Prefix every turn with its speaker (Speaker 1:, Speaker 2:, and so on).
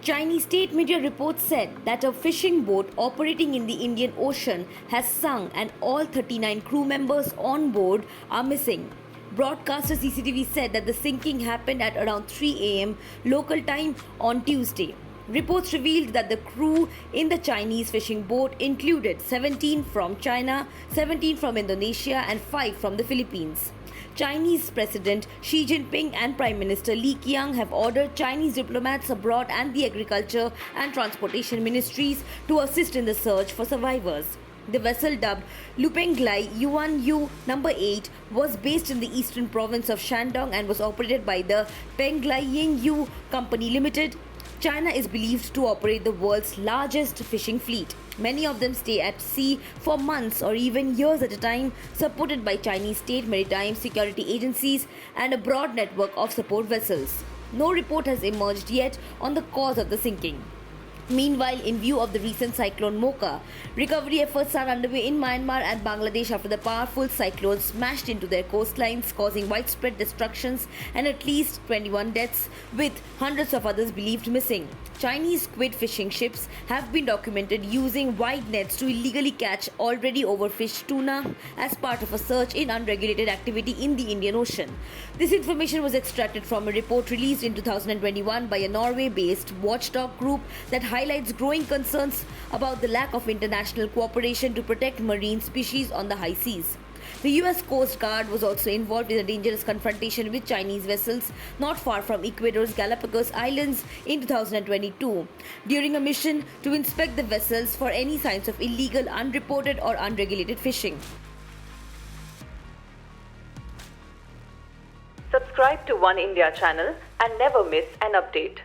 Speaker 1: Chinese state media reports said that a fishing boat operating in the Indian Ocean has sunk and all 39 crew members on board are missing. Broadcaster CCTV said that the sinking happened at around 3 am local time on Tuesday. Reports revealed that the crew in the Chinese fishing boat included 17 from China, 17 from Indonesia, and 5 from the Philippines. Chinese President Xi Jinping and Prime Minister Li Qiang have ordered Chinese diplomats abroad and the Agriculture and Transportation Ministries to assist in the search for survivors. The vessel, dubbed Lupenglai Yuan Yu No. 8, was based in the eastern province of Shandong and was operated by the Penglai Yingyu Company Limited. China is believed to operate the world's largest fishing fleet. Many of them stay at sea for months or even years at a time, supported by Chinese state maritime security agencies and a broad network of support vessels. No report has emerged yet on the cause of the sinking. Meanwhile, in view of the recent cyclone Mocha, recovery efforts are underway in Myanmar and Bangladesh after the powerful cyclone smashed into their coastlines, causing widespread destructions and at least 21 deaths, with hundreds of others believed missing. Chinese squid fishing ships have been documented using wide nets to illegally catch already overfished tuna as part of a surge in unregulated activity in the Indian Ocean. This information was extracted from a report released in 2021 by a Norway-based watchdog group that highlights growing concerns about the lack of international cooperation to protect marine species on the high seas. The US Coast Guard was also involved in a dangerous confrontation with Chinese vessels not far from Ecuador's Galapagos Islands in 2022 during a mission to inspect the vessels for any signs of illegal, unreported or unregulated fishing.
Speaker 2: Subscribe to One India channel and never miss an update.